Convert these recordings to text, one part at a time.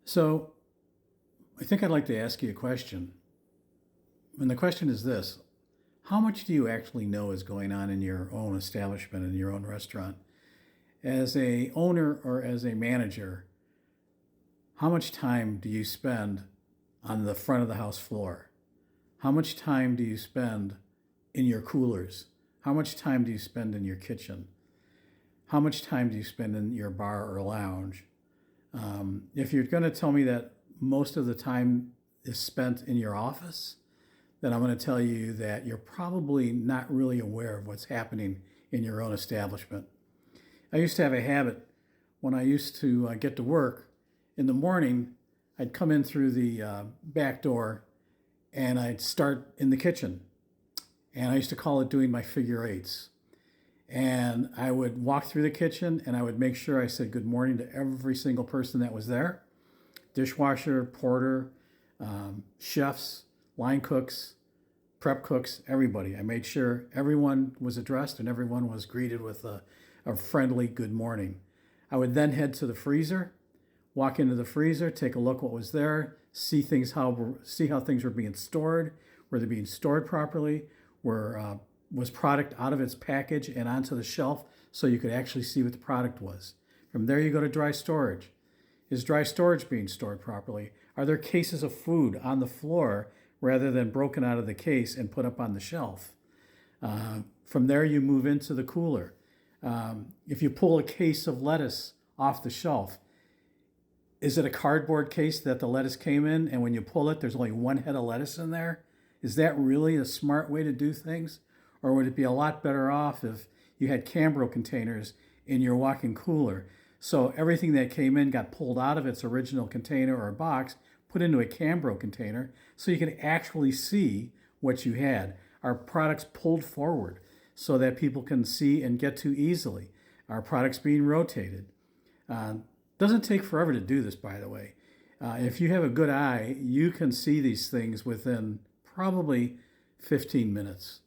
So, I think I'd like to ask you a question. And the question is this: how much do you actually know is going on in your own establishment, in your own restaurant? As a owner or as a manager, how much time do you spend on the front of the house floor? How much time do you spend in your coolers? How much time do you spend in your kitchen? How much time do you spend in your bar or lounge? If you're going to tell me that most of the time is spent in your office, then I'm going to tell you that you're probably not really aware of what's happening in your own establishment. I used to have a habit when I used to get to work in the morning. I'd come in through the back door and I'd start in the kitchen. And I used to call it doing my figure eights. And I would walk through the kitchen and I would make sure I said good morning to every single person that was there: dishwasher, porter, chefs, line cooks, prep cooks, everybody. I made sure everyone was addressed and everyone was greeted with a friendly good morning. I would then head to the freezer, walk into the freezer, take a look what was there, see how things were being stored, were they being stored properly, was product out of its package and onto the shelf so you could actually see what the product was. From there, you go to dry storage. Is dry storage being stored properly? Are there cases of food on the floor rather than broken out of the case and put up on the shelf? From there, you move into the cooler. If you pull a case of lettuce off the shelf, is it a cardboard case that the lettuce came in, and when you pull it, there's only one head of lettuce in there? Is that really a smart way to do things? Or would it be a lot better off if you had Cambro containers in your walk-in cooler? So everything that came in got pulled out of its original container or box, put into a Cambro container, so you could actually see what you had. Our products pulled forward so that people can see and get to easily. Our products being rotated. Doesn't take forever to do this, by the way. If you have a good eye, you can see these things within probably 15 minutes.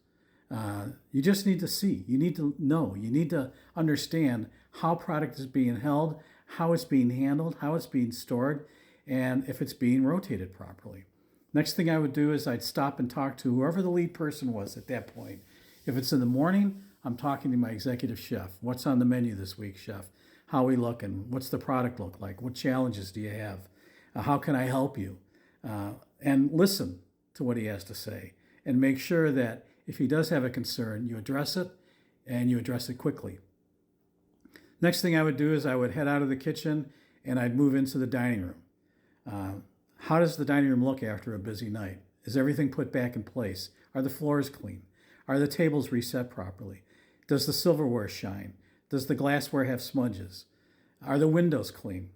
You just need to see. You need to know. You need to understand how product is being held, how it's being handled, how it's being stored, and if it's being rotated properly. Next thing I would do is I'd stop and talk to whoever the lead person was at that point. If it's in the morning, I'm talking to my executive chef. What's on the menu this week, chef? How are we looking? What's the product look like? What challenges do you have? How can I help you? And listen to what he has to say and make sure that if he does have a concern, you address it and you address it quickly. Next thing I would do is I would head out of the kitchen and I'd move into the dining room. How does the dining room look after a busy night? Is everything put back in place? Are the floors clean? Are the tables reset properly? Does the silverware shine? Does the glassware have smudges? Are the windows clean?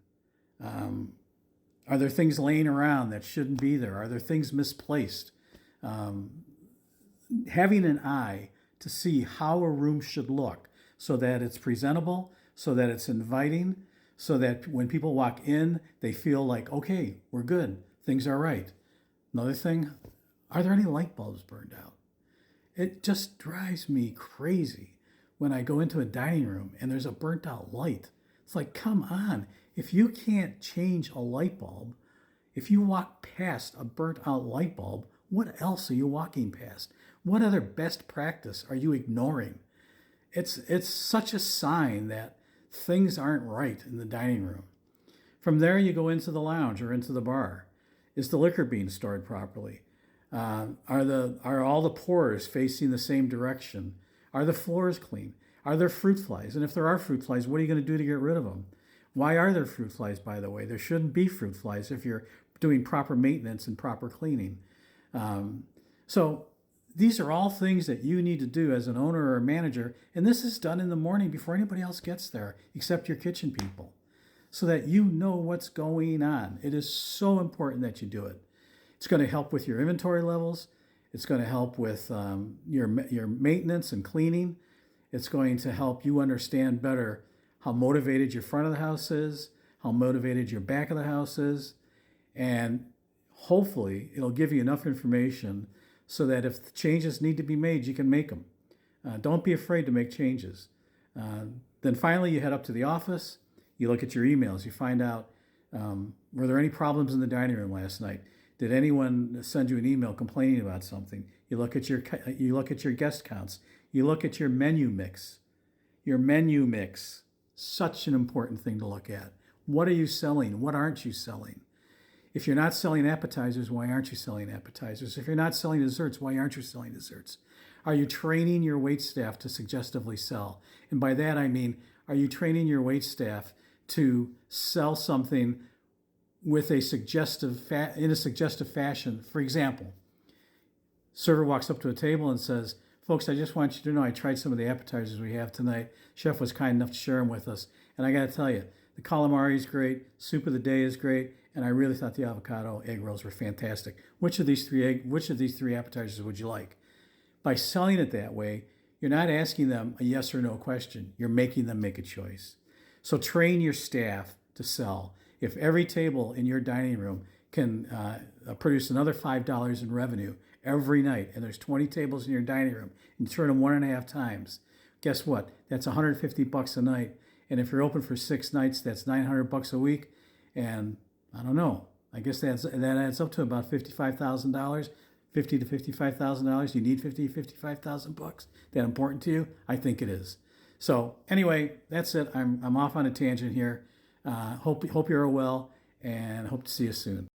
Are there things laying around that shouldn't be there? Are there things misplaced? Having an eye to see how a room should look so that it's presentable, so that it's inviting, so that when people walk in, they feel like, okay, we're good, things are right. Another thing, are there any light bulbs burned out? It just drives me crazy when I go into a dining room and there's a burnt out light. It's like, come on, if you can't change a light bulb, if you walk past a burnt out light bulb, what else are you walking past? What other best practice are you ignoring? It's such a sign that things aren't right in the dining room. From there, you go into the lounge or into the bar. Is the liquor being stored properly? Are all the pours facing the same direction? Are the floors clean? Are there fruit flies? And if there are fruit flies, what are you going to do to get rid of them? Why are there fruit flies, by the way? There shouldn't be fruit flies if you're doing proper maintenance and proper cleaning. So these are all things that you need to do as an owner or a manager, and this is done in the morning before anybody else gets there, except your kitchen people, so that you know what's going on. It is so important that you do it. It's going to help with your inventory levels. It's going to help with your maintenance and cleaning. It's going to help you understand better how motivated your front of the house is, how motivated your back of the house is, and hopefully it'll give you enough information so that if changes need to be made, you can make them. Don't be afraid to make changes. Then finally, you head up to the office. You look at your emails. You find out Were there any problems in the dining room last night? Did anyone send you an email complaining about something? You look at your guest counts. You look at your menu mix. Your menu mix, such an important thing to look at. What are you selling? What aren't you selling? If you're not selling appetizers, why aren't you selling appetizers? If you're not selling desserts, why aren't you selling desserts? Are you training your wait staff to suggestively sell? And by that I mean, are you training your wait staff to sell something with a in a suggestive fashion? For example, server walks up to a table and says, "Folks, I just want you to know I tried some of the appetizers we have tonight. Chef was kind enough to share them with us. And I got to tell you, the calamari is great, soup of the day is great, and I really thought the avocado egg rolls were fantastic. Which of these three appetizers would you like?" By selling it that way, you're not asking them a yes or no question. You're making them make a choice. So train your staff to sell. If every table in your dining room can produce another $5 in revenue every night, and there's 20 tables in your dining room, and you turn them 1.5 times, guess what? That's $150 a night. And if you're open for 6 nights, that's $900 a week. And I don't know, I guess that adds up to about $55,000. $50,000 to $55,000. You need $50,000 to $55,000. That important to you? I think it is. So anyway, that's it. I'm off on a tangent here. Hope you're well, and hope to see you soon.